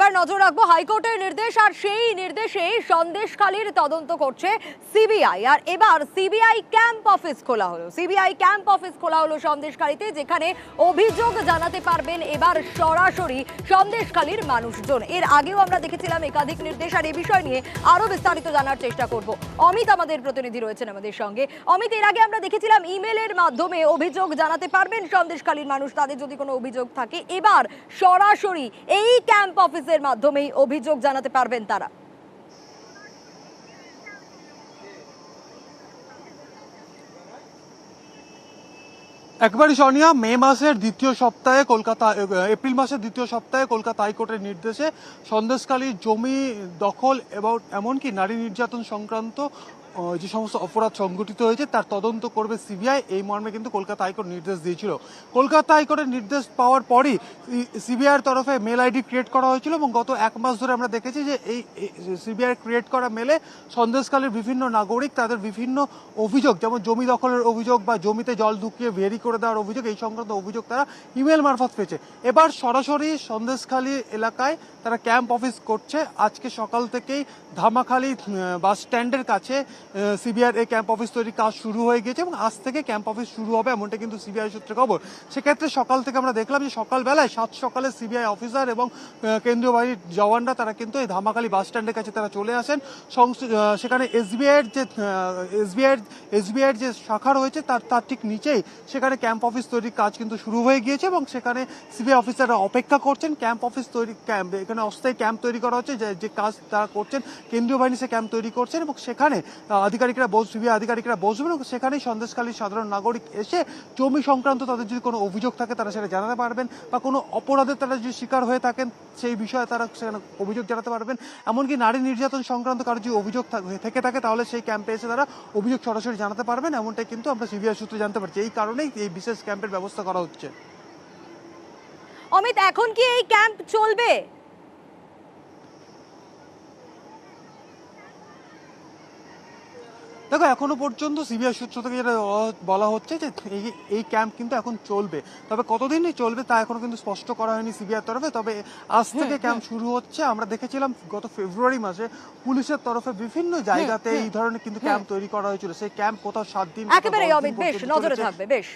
এবার নজর রাখবো হাইকোর্টের নির্দেশ, আর সেই নির্দেশে সন্দেশখালীর তদন্ত করছে সিবিআই। আর এবার সিবিআই ক্যাম্প অফিস খোলা হলো, সিবিআই ক্যাম্প অফিস খোলা হলো সন্দেশখালীতে, যেখানে অভিযোগ জানাতে পারবেন এবার সরাসরি সন্দেশখালীর মানুষজন। এর আগেও আমরা দেখেছিলাম একাধিক নির্দেশ, আর এই বিষয় নিয়ে আরো বিস্তারিত জানার চেষ্টা করব। অমিত আমাদের প্রতিনিধি রয়েছেন আমাদের সঙ্গে। অমিত, এর আগে আমরা দেখেছিলাম ইমেলের মাধ্যমে অভিযোগ জানাতে পারবেন সন্দেশখালীর মানুষ, তাদের যদি কোনো অভিযোগ থাকে। এবার সরাসরি এই ক্যাম্প অফিসের মাধ্যমেই অভিযোগ জানাতে পারবেন তারা। একবারই সোনিয়া, মে মাসের দ্বিতীয় সপ্তাহে এপ্রিল মাসের দ্বিতীয় সপ্তাহে কলকাতা হাইকোর্টের নির্দেশে সন্দেশখালীর জমি দখল এবং এমনকি নারী নির্যাতন সংক্রান্ত যে সমস্ত অপরাধ সংঘটিত হয়েছে তার তদন্ত করবে সিবিআই, এই মর্মে কিন্তু কলকাতা হাইকোর্ট নির্দেশ দিয়েছিল। কলকাতা হাইকোর্টের নির্দেশ পাওয়ার পরই সিবিআইয়ের তরফে মেল আইডি ক্রিয়েট করা হয়েছিল এবং গত এক মাস ধরে আমরা দেখেছি যে এই সিবিআই ক্রিয়েট করা মেলে সন্দেশখালীর বিভিন্ন নাগরিক তাদের বিভিন্ন অভিযোগ, যেমন জমি দখলের অভিযোগ বা জমিতে জল ঢুকিয়ে ভেরি করে দেওয়ার অভিযোগ, এই সংক্রান্ত অভিযোগ তারা ইমেল মারফত পেয়েছে। এবার সরাসরি সন্দেশখালী এলাকায় তারা ক্যাম্প অফিস করছে। আজকে সকাল থেকেই ধামাখালী বাস স্ট্যান্ডের কাছে সিবিআইয়ের এই ক্যাম্প অফিস তৈরির কাজ শুরু হয়ে গেছে এবং আজ থেকে ক্যাম্প অফিস শুরু হবে, এমনটা কিন্তু সিবিআই সূত্রে খবর। সেক্ষেত্রে সকাল থেকে আমরা দেখলাম যে সকালবেলায় সকালে সিবিআই অফিসার এবং কেন্দ্রীয় বাহিনীর জওয়ানরা তারা কিন্তু এই ধামাখালী বাস স্ট্যান্ডের কাছে তারা চলে আসেন। সেখানে এসবিআইয়ের যে শাখা রয়েছে তার ঠিক নিচেই সেখানে ক্যাম্প অফিস তৈরির কাজ কিন্তু শুরু হয়ে গিয়েছে এবং সেখানে সিবিআই অফিসাররা অপেক্ষা করছেন। ক্যাম্প অফিস তৈরি এখানে অস্থায়ী ক্যাম্প তৈরি করা হচ্ছে, যে কাজ তারা করছেন কেন্দ্রীয় বাহিনী সে ক্যাম্প তৈরি করছেন এবং সেখানে সিবিআই আধিকারিকরা বসবেন এবং সেখানেই সন্দেশখালীর সাধারণ নাগরিক এসে জমি সংক্রান্ত তাদের যদি কোনো অভিযোগ থাকে তারা সেটা জানাতে পারবেন, বা কোনো অপরাধের তারা যদি শিকার হয়ে থাকেন সেই বিষয়ে তারা সেখানে অভিযোগ জানাতে পারবেন। এমনকি নারী নির্যাতন সংক্রান্ত কারো যদি অভিযোগ থেকে থাকে তাহলে সেই ক্যাম্পে এসে তারা অভিযোগ সরাসরি জানাতে পারবেন, এমনটাই কিন্তু আমরা সিবিআই সূত্রে জানতে পারছি। এই কারণেই এই বিশেষ ক্যাম্পের ব্যবস্থা করা হচ্ছে। অমিত, এখন কি এই ক্যাম্প চলবে? দেখো, এখনো পর্যন্ত সিবিআই সূত্র থেকে যেটা বলা হচ্ছে যে এই ক্যাম্প কিন্তু এখন চলবে, তবে কতদিনই চলবে তা এখনো কিন্তু স্পষ্ট করা হয়নি সিবিআই তরফে। তবে আজ থেকে ক্যাম্প শুরু হচ্ছে। আমরা দেখেছিলাম গত ফেব্রুয়ারি মাসে পুলিশের তরফে বিভিন্ন জায়গাতে এই ধরনের কিন্তু ক্যাম্প তৈরি করা হয়েছিল। সেই ক্যাম্প কোথাও 7 দিন, একেবারে অমিত, বেশ নজরে থাকবে। বেশ।